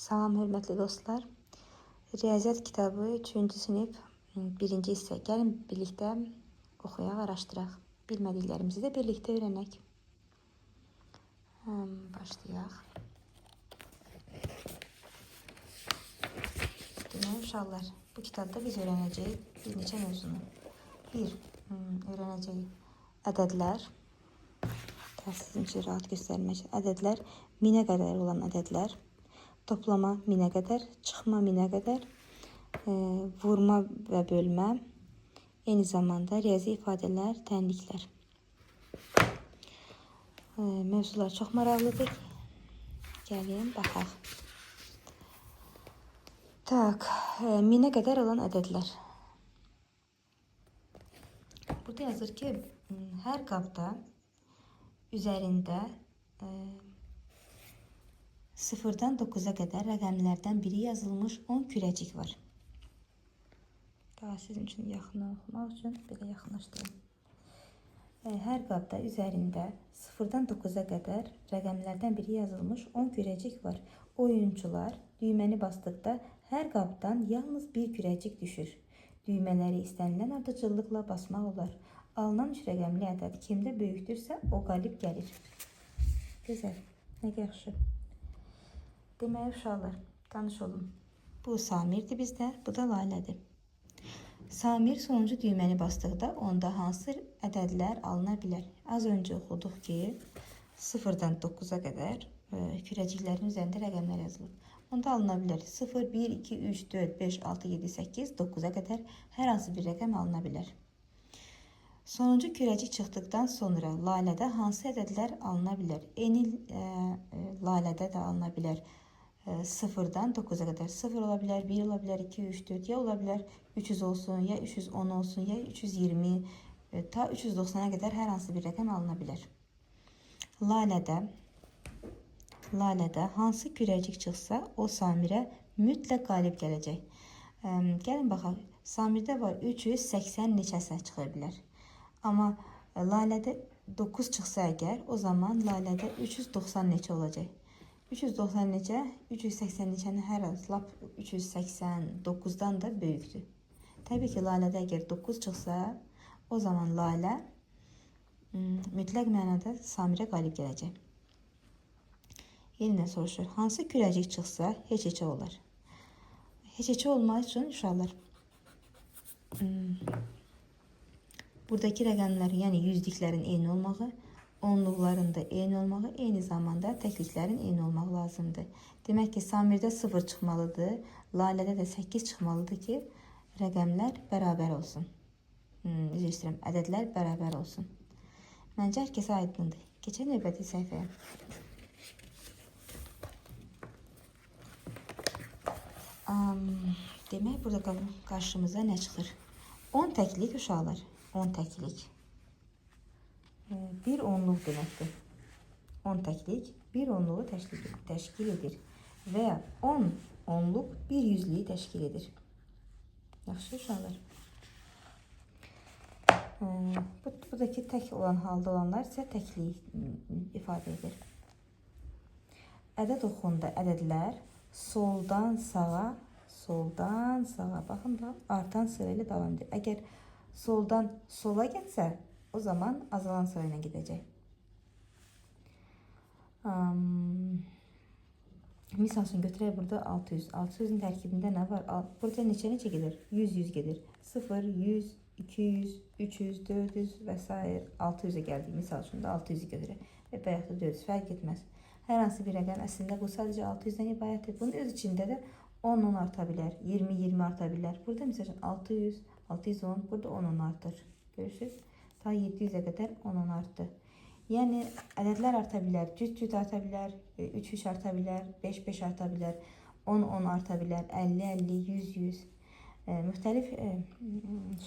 Salam hörmətli dostlar. Riyaziyyat kitabı 3-cü sinif 1-ci hissə. Gəlin birlikdə oxuyaq, araşdıraq. Bilmədiklərimizi də birlikdə öyrənək. Başlayaq. Demək uşaqlar, bu kitabda biz öyrənəcəyik bir neçə mövzunu. Öyrənəcəyik ədədlər. Sizin üçün rahat göstərmək. Ədədlər, minə qədər olan ədədlər. Toplama minə qədər, çıxma minə qədər, vurma və bölmə, eyni zamanda riyazi ifadələr, tənliklər. Mövzular çox maraqlıdır. Gəlin, baxaq. Minə qədər olan ədədlər. Burada yazır ki, hər qabda üzərində 0-dan 9-a qədər rəqəmlərdən biri yazılmış 10 kürəcik var. Daha sizin üçün yaxın oxumaq üçün belə yaxınlaşdırın. Hər qabda üzərində 0-dan 9-a qədər rəqəmlərdən biri yazılmış 10 kürəcik var. Oyuncular düyməni basdıqda hər qabdan yalnız bir kürəcik düşür. Düymələri istənilən ardıcıllıqla basmaq olar. Alınan 3 rəqəmli ədəd kimdə böyükdürsə o qalib gəlir. Gözəl, nə yaxşı. Demək uşaqlar, tanış olun. Bu Samirdir bizdə, bu da Lalədir. Samir sonuncu düyməni basdıqda onda hansı ədədlər alına bilər? Az öncə oxuduq ki, 0-dan 9-a qədər kürəciklərin üzərində rəqəmlər yazılır. Onda alına bilər 0, 1, 2, 3, 4, 5, 6, 7, 8, 9-a qədər hər hansı bir rəqəm alına bilər. Sonuncu kürəcik çıxdıqdan sonra Lalədə hansı ədədlər alına bilər? Eyni Lalədə də alına bilər. 0-dan 9-a qədər 0 ola bilər, 1 ola bilər, 2, 3, 4, ya ola bilər 300 olsun, ya 310 olsun, ya 320, ta 390-a qədər hər hansı bir rəqəm alına bilər. Lalədə hansı kürəcik çıxsa, o Samirə mütləq qalib gələcək. Gəlin baxaq, Samirdə var 380 neçəsə çıxa bilər. Amma Lalədə 9 çıxsa əgər, o zaman Lalədə 390 neçə olacaq. 390 neçə, 380 neçənin hər hansı lap 389-dan da böyükdür. Təbii ki, Lalədə əgər 9 çıxsa, o zaman Lalə mütləq mənada Samirə qalib gələcək. Yenidən soruşur, hansı kürəcik çıxsa heç-heçə olar? Heç-heçə olmaq üçün uşaqlar, buradakı rəqəmlər, yəni yüzlüklərin eyni olmağı, onluqların da eyni olmağı, eyni zamanda təkliklərin eyni olmaq lazımdır. Demək ki, Samirdə 0 çıxmalıdır, Lalədə də 8 çıxmalıdır ki, rəqəmlər bərabər olsun. Üzr istəyirəm, ədədlər bərabər olsun. Məncə hər kəsə aydındır. Keçək növbəti səhifəyə. Demək, burada qarşımıza nə çıxır? 10 təklik uşaqlar, 10 təklik. Bir onluq deməkdir. 10 təklik bir onluğu təşkil edir və ya 10 onluq bir yüzlüyü təşkil edir. Yaxşı uşaqlar. Buradakı tək olan halda olanlar isə təkliyi ifadə edir. Ədəd oxuğunda ədədlər soldan sağa, baxın da artan sıra ilə davam edir. Əgər soldan sola getsə, o zaman azalan sırayla gedəcək. Misal üçün götürək burada 600. 600-ün tərkibində nə var? Burada neçə gedir? 100 gedir. 0, 100, 200, 300, 400 və s. 600-ə gəldik. Misal üçün də 600-ü götürək. Və yaxud da 400 fərq etməz. Hər hansı bir rəqəm əslində bu sadəcə 600-dən ibarətdir. Bunun öz içində də 10 arta bilər, 20 arta bilər. Burada misal üçün 600, 610, burada 10 artır. Görürsünüz? Ta 700-ə qədər 10 artdı. Yəni, ədədlər arta bilər, cüt arta bilər, 3 arta bilər, 5 arta bilər, 10 arta bilər, 50, 100. Müxtəlif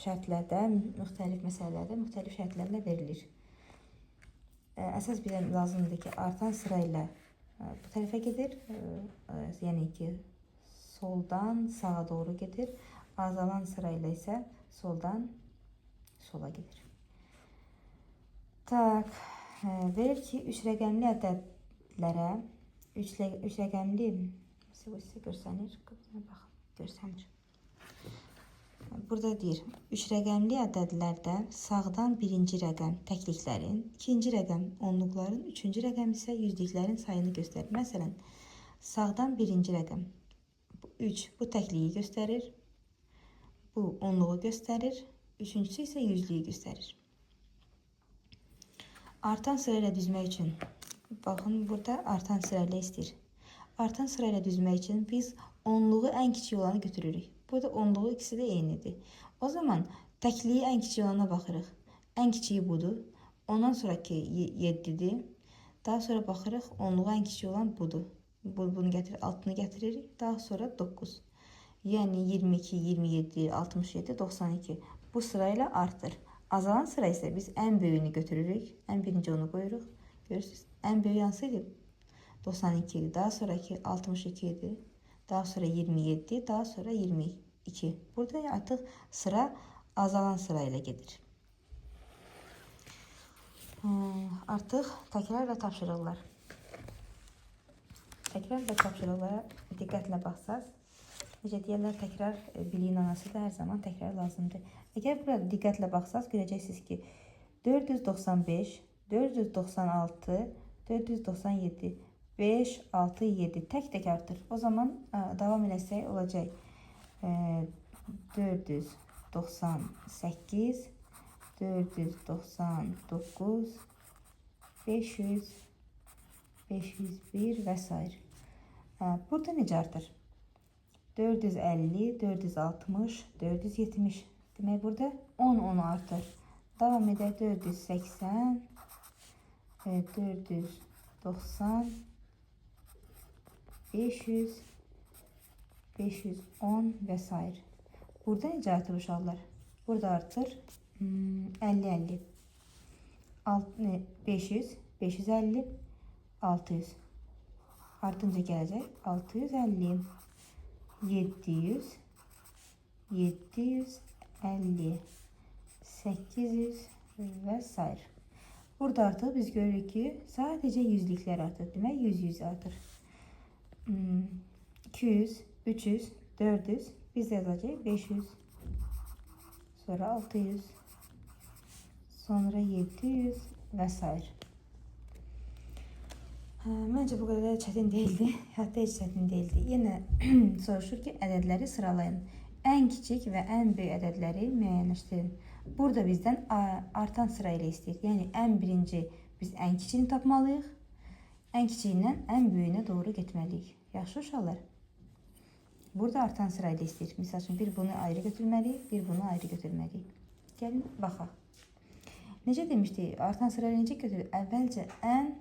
şərtlərdə, müxtəlif məsələlərdə, müxtəlif şərtlərlə verilir. Əsas bilən lazımdır ki, artan sırayla bu tərəfə gedir, yəni ki, soldan sağa doğru gedir, azalan sırayla isə soldan sola gedir. Verir ki, 3 rəqəmli ədədlərə, 3 rəqəmli bu hissə görsənir. Bax, görsənir. Burada deyir, 3 rəqəmli ədədlərdən sağdan birinci rəqəm təkliklərin, ikinci rəqəm onluqların, üçüncü rəqəm isə yüzlüklərin sayını göstərir. Məsələn, sağdan birinci rəqəm 3 bu təkliyi göstərir, bu onluğu göstərir, üçüncüsü isə yüzlüyü göstərir. Artan sırayla düzmək üçün, baxın burada artan sırayla istəyir. Artan sırayla düzmək üçün biz onluğu ən kiçik olanı götürürük. Burada onluğu ikisi də eynidir. O zaman təkliyi ən kiçik olana baxırıq. Ən kiçiyi budur. Ondan sonraki 7'dir. Daha sonra baxırıq onluğu ən kiçik olan budur. Bunu gətirir, altını gətiririk. Daha sonra 9. Yəni 22, 27, 67, 92. Bu sırayla artır. Azalan sıra isə biz ən böyüyünü götürürük. Ən birinci onu qoyuruq. Görürsünüz. Ən böyük hansıydı? 92 idi. Daha sonraki 62 idi. Daha sonra 27, daha sonra 22. Burada artıq sıra azalan sırayla gedir. Artıq təkrar və tapşırıqlar. Təkrar və tapşırıqlara diqqətlə baxsaq, necə deyirlər, təkrar biliyin anasıdır, hər zaman təkrar lazımdır. Əgər burada diqqətlə baxsaq, görəcəksiniz ki, 495, 496, 497, 5, 6, 7 tək-tək artır. O zaman davam eləsək olacaq 498, 499, 500, 501 və s. Burada necə artır? 450, 460, 470. Demək burada 10 artır. Davam edək 480, 490, 500, 510 və s. Burada necə artır uşaqlar? Burada artır 50, 500, 550, 600. Ardınca gələcək 650, 700, 750, 800 və s. Burada artıq biz görürük ki, sadəcə yüzlüklər artır. Demək 100 artır. 200, 300, 400, biz də yazacaq 500, sonra 600, sonra 700 və s. Məncə bu qədər çətin deyildi, hətta heç çətin deyildi. Yenə soruşur ki, ədədləri sıralayın. Ən kiçik və ən böyük ədədləri müəyyənləşdirin. Burada bizdən artan sırayla istəyir. Yəni ən birinci biz ən kiçiyini tapmalıyıq. Ən kiçiyindən ən böyüyünə doğru getməliyik. Yaxşı uşaqlar. Burada artan sırayla istəyir. Misal üçün bir bunu ayrı götürməliyik, bir bunu ayrı götürməliyik. Gəlin baxaq. Necə demişdik? Artan sırayla necə götürür? Əvvəlcə ən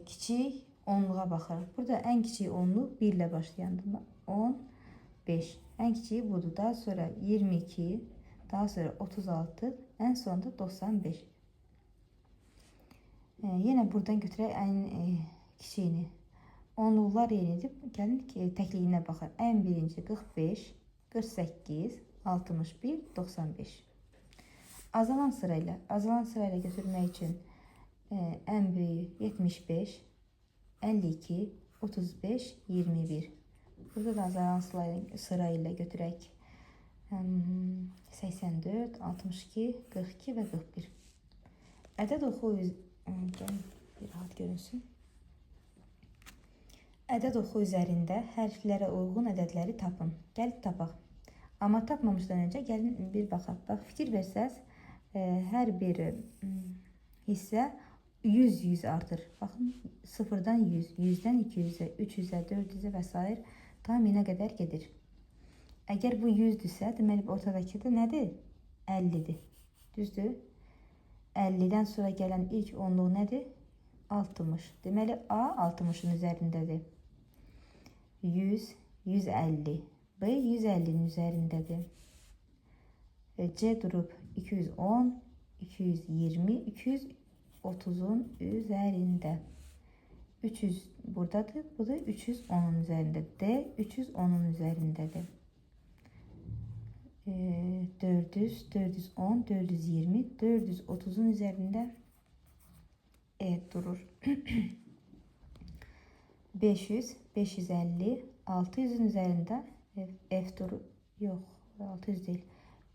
kiçik onluğa baxırıq. Burada ən kiçik onluq 1 ilə başlayandır. 15. Ən kiçiyi budur. Daha sonra 22, daha sonra 36, ən sonunda 95. Yenə buradan götürək ən kiçiyini. Onluqlar yerinə edib, gəlin təkliyinə baxaq. Ən birinci 45, 48, 61, 95. Azalan sırayla götürmək üçün ən böyüyü 75, 52, 35, 21. Burada da azalan sırayla götürək 84, 62, 42 və 41. Ədəd oxu bir rahat görünsün. Ədəd oxu üzərində hərflərə uyğun ədədləri tapın. Gəlin tapaq. Amma tapmamışdan öncə gəlin bir baxaq. Bax, fikir versəz, hər bir hissə 100 artır. Baxın, 0-dan 100, 100-dən 200-ə, 300-ə, 400-ə və s. tam 1000-ə qədər gedir. Əgər bu 100-dürsə, deməli ortadakı da nədir? 50-dir. Düzdür? 50-dən sonra gələn ilk onluq nədir? 60. Deməli A 60-ın üzərindədir. 100, 150. B 150-nin üzərindədir. C durub 210, 220, 230-un üzərində. 300 buradadır. Bu da 310-un üzərində. D 310-un üzərindədir. 400, 410, 420, 430'un üzerinde durur. 500, 550, 600'ün üzerinde F duru yok. 600 değil.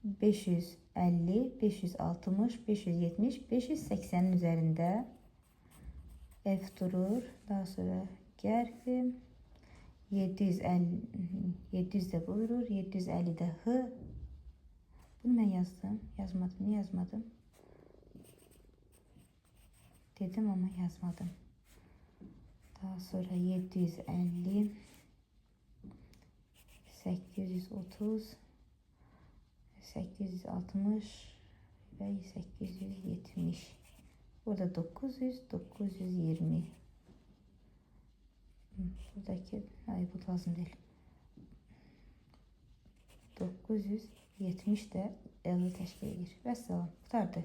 550, 560, 570, 580'in üzerinde F durur. Daha sonra gerfim 750, 700 de durur. 750 de H. Bunu ben yazdım. Yazmadım. Niye yazmadım? Dedim ama yazmadım. Daha sonra 750, 830, 860 ve 870. Burada 900, 920. Buradaki, hayır bu lazım değil. 970 de 50 teşkil edir. Vəssalam, qutardı.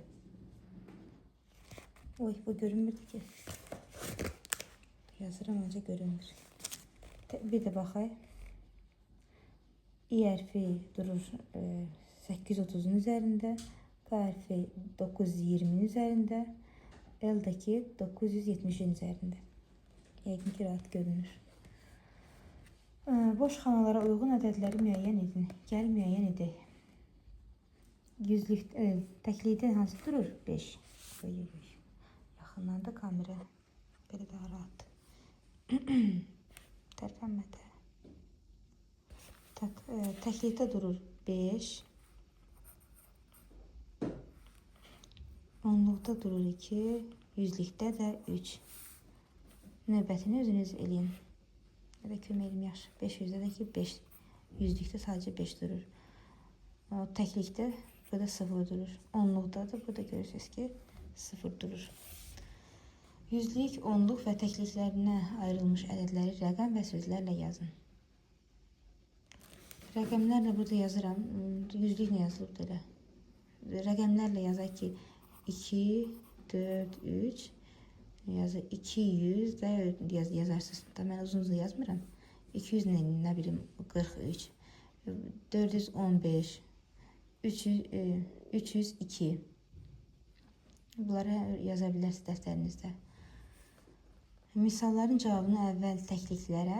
Oy, bu görünmürdü ki. Yazıram ancaq görünmür. Bir de baxay. İ hərfi durur 830'un üzerinde. K hərfi 920'nin üzerinde. L'deki 970'in üzerinde. Yəqin ki rahat görünür. Boş xanalara uyğun ədədləri müəyyən edin. Gəl müəyyən edək. Yüzlük təklikdə hansı durur? 5. Yaxından da kamera belə daha rahat. Tərpənmədə. Təklikdə durur 5. Onluqda durur 2. Yüzlükdə də 3. Növbətini özünüz eləyin. Ya da köməyim yaxşı. 500'də də ki 5. Yüzlükdə sadəcə 5 durur. Təklikdə burada 0 durur. Onluqda da burada görürsünüz ki 0 durur. Yüzlük, onluq və təkliklərinə ayrılmış ədədləri rəqəm və sözlərlə yazın. Rəqəmlərlə burada yazıram. Yüzlük nə yazılıb belə? Rəqəmlərlə yazaq ki 2, 4, 3 yazı 200 də yazarsınız. Da mən uzun yazmıram. 200 nə bilim 43, 415, 302. Bunları yaza bilərsiniz dəftərinizdə. Misalların cavabını əvvəl təkliklərə,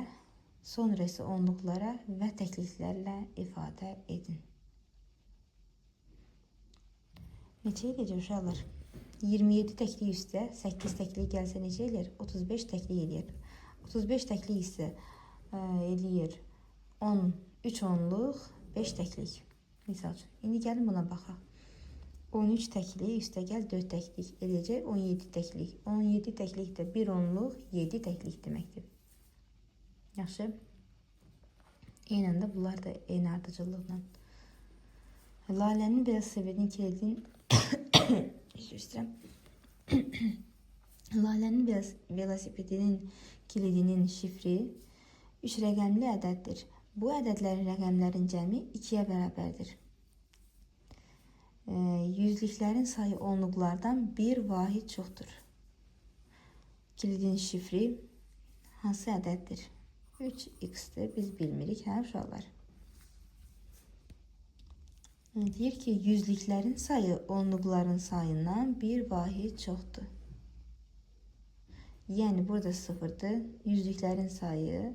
sonra isə onluqlara və təkliklərlə ifadə edin. Neçə edəcək uşaqlar? 27 təklik üstə 8 təklik gəlsə necə eləyir? 35 təklik eləyir. 35 təklik isə eləyir 3 onluq, 5 təklik. Misal üçün. İndi gəlin buna baxaq. 13 təklik üstə gəl 4 təklik eləyəcək 17 təklik. 17 təklik də 1 onluq, 7 təklik deməkdir. Yaxşı. Eynən də bunlar da eyni ardıcıllıqla. Lalənin biraz sevirdiğin kilidin Lalənin velosipedinin kilidinin şifri 3 rəqəmli ədəddir. Bu ədədlərin rəqəmlərin cəmi 2-yə bərabərdir. Yüzlüklərin sayı onluqlardan bir vahid çoxdur. Kilidin şifri hansı ədəddir? 3x-dir. Biz bilmirik, hə uşaqlar? Deyir ki, yüzlüklərin sayı onluqların sayından bir vahid çoxdur. Yəni, burada 0'dır. Yüzlüklərin sayı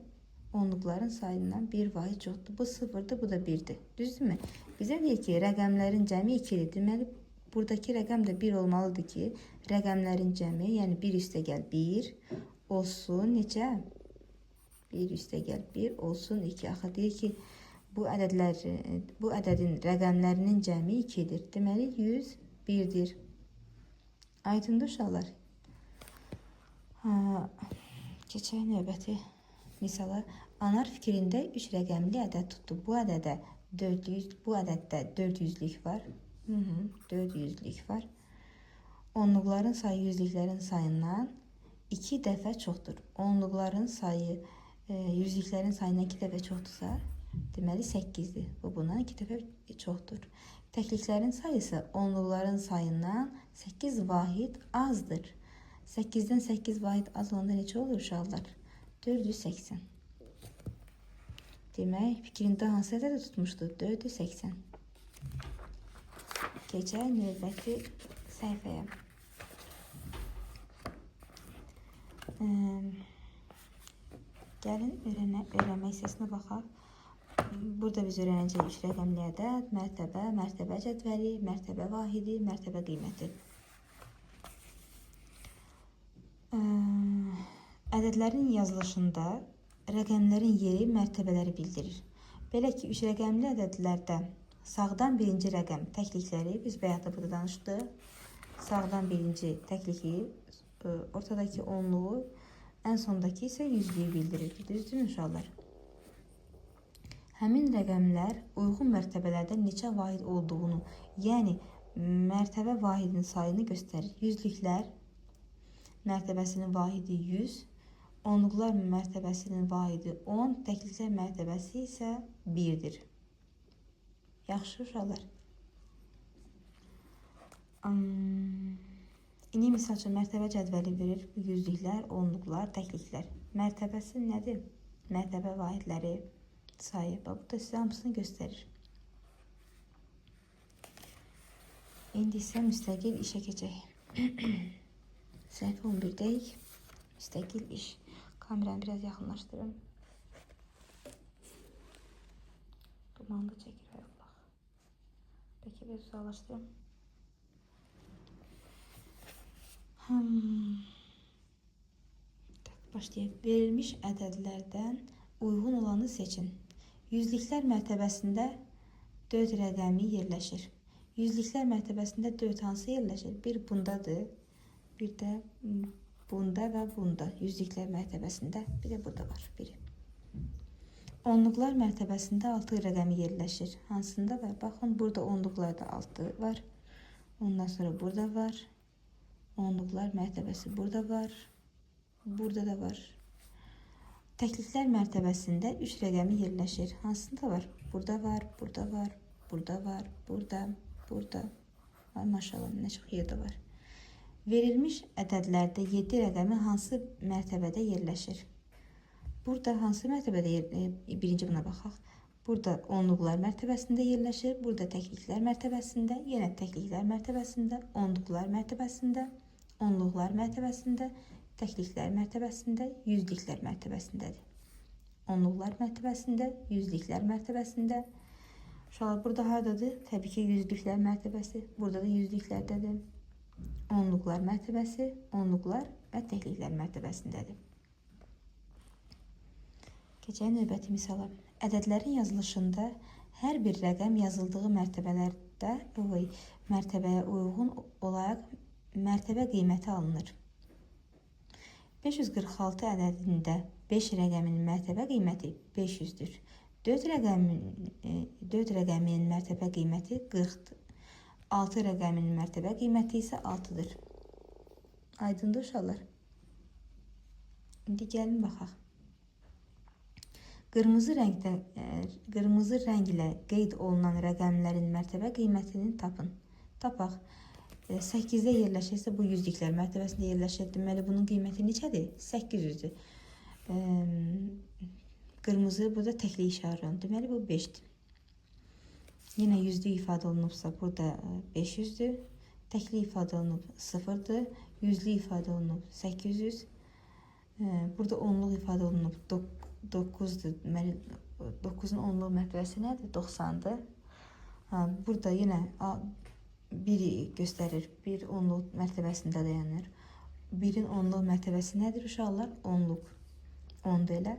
onluqların sayından bir vahid çoxdur. Bu 0'dır, bu da 1'dir. Düzdürmü? Bizə deyir ki, rəqəmlərin cəmi 2'dir. Deməli, buradakı rəqəm də 1 olmalıdır ki, rəqəmlərin cəmi, yəni 1 üstə gəl 1 olsun necə? 1 üstə gəl 1 olsun 2. Axı deyir ki, bu ədədin rəqəmlərinin cəmi 2'dir. Deməli, 101'dir. Aydındır uşaqlar. Keçək növbəti misala. Anar fikrində 3 rəqəmli ədəd tutdu. Bu ədəddə 400'lük var. 400'lük var. Onluqların sayı yüzlüklərin sayından 2 dəfə çoxdur. Onluqların sayı yüzlüklərin sayından 2 dəfə çoxdursa, deməli 8'dir. Bu bundan 2 dəfə çoxdur. Təkliklərin sayısı onluqların sayından 8 vahid azdır. 8'dən 8 vahid az olanda neçə olur uşaqlar? 480. Demək, fikrində hansı ədədi tutmuşdu? 480. Keçək növbəti səhifəyə. Gəlin öyrənmə hissəsinə baxaq. Burada biz öyrənəcəyik 3 rəqəmli ədəd, mərtəbə, mərtəbə cədvəli, mərtəbə vahidi, mərtəbə qiyməti. Ədədlərin yazılışında rəqəmlərin yeri mərtəbələri bildirir. Belə ki, 3 rəqəmli ədədlərdə sağdan birinci rəqəm təklikləri biz bayaqda burada danışdıq. Sağdan birinci təkliki, ortadakı onluğu, ən sondakı isə yüzlüyü bildirir. Düzdür uşaqlar? Həmin rəqəmlər uyğun mərtəbələrdə neçə vahid olduğunu, yəni mərtəbə vahidinin sayını göstərir. Yüzlüklər mərtəbəsinin vahidi 100, onluqlar mərtəbəsinin vahidi 10, təkliklər mərtəbəsi isə 1-dir. Yaxşı uşaqlar. İndi misal üçün mərtəbə cədvəli verir. Bu yüzlüklər, onluqlar, təkliklər. Mərtəbəsi nədir? Mərtəbə vahidləri sayı. Bu da sizə hamısını göstərir. İndi isə müstəqil işə keçək. Səhifə 11-deyik. Müstəqil iş. Kameranı biraz yaxınlaşdırın. Dumanlı çəkir Allah. Peki biraz uzaqlaşdırın. Başlayaq. Verilmiş ədədlərdən uyğun olanı seçin. Yüzlüklər mərtəbəsində 4 rəqəmi yerləşir. Yüzlüklər mərtəbəsində 4 hansı yerləşir? Bir bundadır, bir də bunda və bunda. Yüzlüklər mərtəbəsində bir də burada var biri. Onluqlar mərtəbəsində 6 rəqəmi yerləşir. Hansında var? Baxın, burada onluqlarda 6 var. Ondan sonra burada var. Onluqlar mərtəbəsi burada var. Burada da var. Təkliklər mərtəbəsində 3 rəqəmi yerləşir. Hansında var? Burada var, burada var, burada var, burada, burada. Ay maşallah, nə çox yerdə var. Verilmiş ədədlərdə 7 rəqəmi hansı mərtəbədə yerləşir? Burada hansı mərtəbədə birinci buna baxaq. Burada onluqlar mərtəbəsində yerləşir. Burada təkliklər mərtəbəsində, yenə təkliklər mərtəbəsində, onluqlar mərtəbəsində, onluqlar mərtəbəsində, təkliklər mərtəbəsində, yüzlüklər mərtəbəsindədir. Onluqlar mərtəbəsində, yüzlüklər mərtəbəsində. Uşaqlar, burada haradadır? Təbii ki, yüzlüklər mərtəbəsi. Burada da yüzlüklərdədir. Onluqlar mərtəbəsi, onluqlar və təkliklər mərtəbəsindədir. Keçək növbəti misala. Ədədlərin yazılışında hər bir rəqəm yazıldığı mərtəbəyə uyğun olaraq mərtəbə qiyməti alınır. 546 ədədində 5 rəqəminin mərtəbə qiyməti 500-dür. 4 rəqəminin mərtəbə qiyməti 40-dır. 6 rəqəminin mərtəbə qiyməti isə 6-dır. Aydındır uşaqlar? İndi gəlin baxaq. Qırmızı rənglə qeyd olunan rəqəmlərin mərtəbə qiymətini tapın. Tapaq. 8-də yerləşirsə, bu yüzlüklər mərtəbəsində yerləşir. Deməli, bunun qiyməti neçədir? 800-dür. Qırmızı burada təklik işarələnir. Deməli, bu 5-dir. Yenə yüzlük ifadə olunubsa, burada 500-dür. Təklik ifadə olunub 0-dır. Yüzlük ifadə olunub 800. Burada onluq ifadə olunub 9-dur. Deməli, 9-un onluq mərtəbəsi nədir? 90-dır. Burada yenə 1-i göstərir. 1 onluq mərtəbəsində dayanır. 1-in onluq mərtəbəsi nədir uşaqlar? Onluq. 10-dur elə.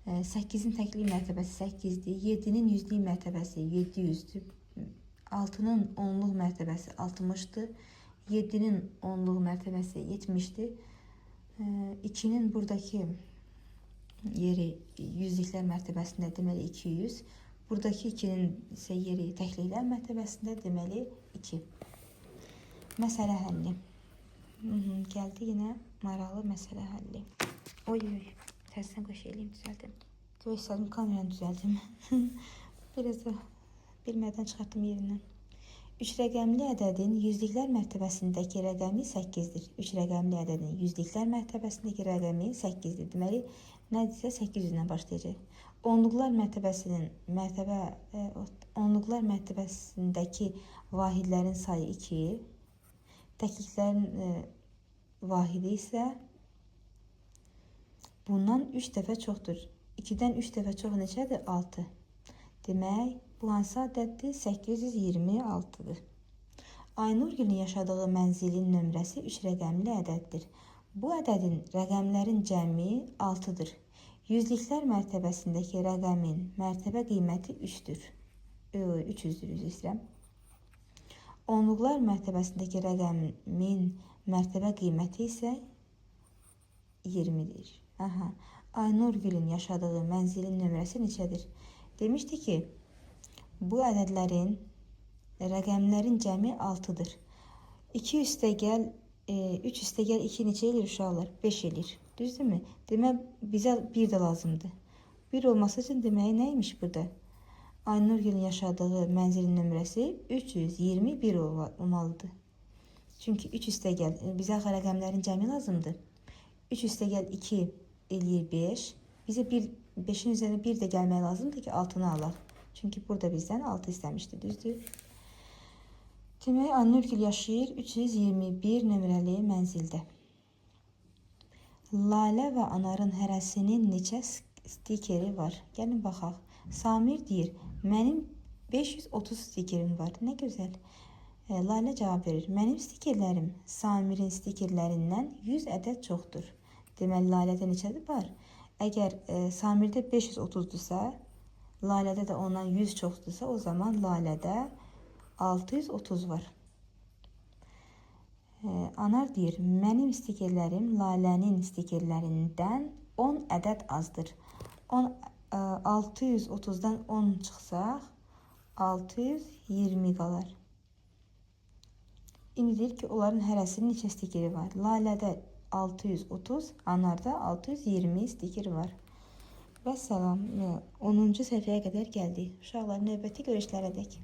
8-in təklik mərtəbəsi 8-dir. 7-nin yüzlük mərtəbəsi 700-dür. 6-nın onluq mərtəbəsi 60-dır. 7-nin onluq mərtəbəsi 70-dir. 2-nin buradakı yeri yüzlüklər mərtəbəsində, deməli 200. Buradakı 2-nin isə yeri təkliklər mərtəbəsində, deməli 2. Məsələ həlli. Gəldi yenə maraqlı məsələ həlli. Oy, tərsinə qoş eləyim, düzəldim. Göy istədim, kameranı düzəldim. Biraz da bilmədən çıxartdım yerindən. 3 rəqəmli ədədin yüzlüklər mərtəbəsindəki rəqəmi 8-dir. 3 rəqəmli ədədin yüzlüklər mərtəbəsindəki rəqəmi 8-dir. Deməli, nədirsə 800-dən başlayacaq. Onluqlar mərtəbəsindəki vahidlərin sayı 2, təkliklərin vahidi isə bundan 3 dəfə çoxdur. 2-dən 3 dəfə çox neçədir? 6. Demək, bu hansı ədəddir? 826-dır. Aynurgülün yaşadığı mənzilin nömrəsi 3 rəqəmli ədəddir. Bu ədədin rəqəmlərin cəmi 6-dır. Yüzlüklər mərtəbəsindəki rəqəmin mərtəbə qiyməti 3-dür. 300-dür, üzr istəyirəm. Onluqlar mərtəbəsindəki rəqəmin mərtəbə qiyməti isə 20-dir. Aynurgülün yaşadığı mənzilin nömrəsi neçədir? Demişdi ki, bu ədədlərin rəqəmlərin cəmi 6-dır. 2 üstəgəl 3 üstəgəl 2 neçə eləyir uşaqlar? 5 eləyir. Düzdürmü? Demək, bizə 1 də lazımdır. 1 olması üçün deməyi nəymiş burada? Aynurgülün yaşadığı mənzilin nömrəsi 321 olmalıdır. Çünki 3 üstəgəl, bizə rəqəmlərin cəmi lazımdır. 3 üstəgəl 2 eləyir 5. Bizə 5-in üzərinə 1 də gəlmək lazımdır ki, 6-nı alaq. Çünki burada bizdən 6 istəmişdi, düzdür? Demək, Aynurgül yaşayır 321 nömrəli mənzildə. Lalə və Anarın hərəsinin neçə stikeri var? Gəlin baxaq. Samir deyir, mənim 530 stikerim var. Nə gözəl. Lalə cavab verir. Mənim stikerlərim Samirin stikerlərindən 100 ədəd çoxdur. Deməli, Lalədə neçədir var? Əgər Samirdə 530-dursa, Lalədə də ondan 100 çoxdursa, o zaman Lalədə 630 var. Anar deyir, mənim stikerlərim Lalənin stikerlərindən 10 ədəd azdır. 630-dan 10 çıxsaq, 620 qalar. İndi deyir ki, onların hərəsinin neçə stikeri var? Lalədə 630, Anarda 620 stikeri var. Və salam, 10-cu səhifəyə qədər gəldik. Uşaqlar, növbəti görüşlərə dək.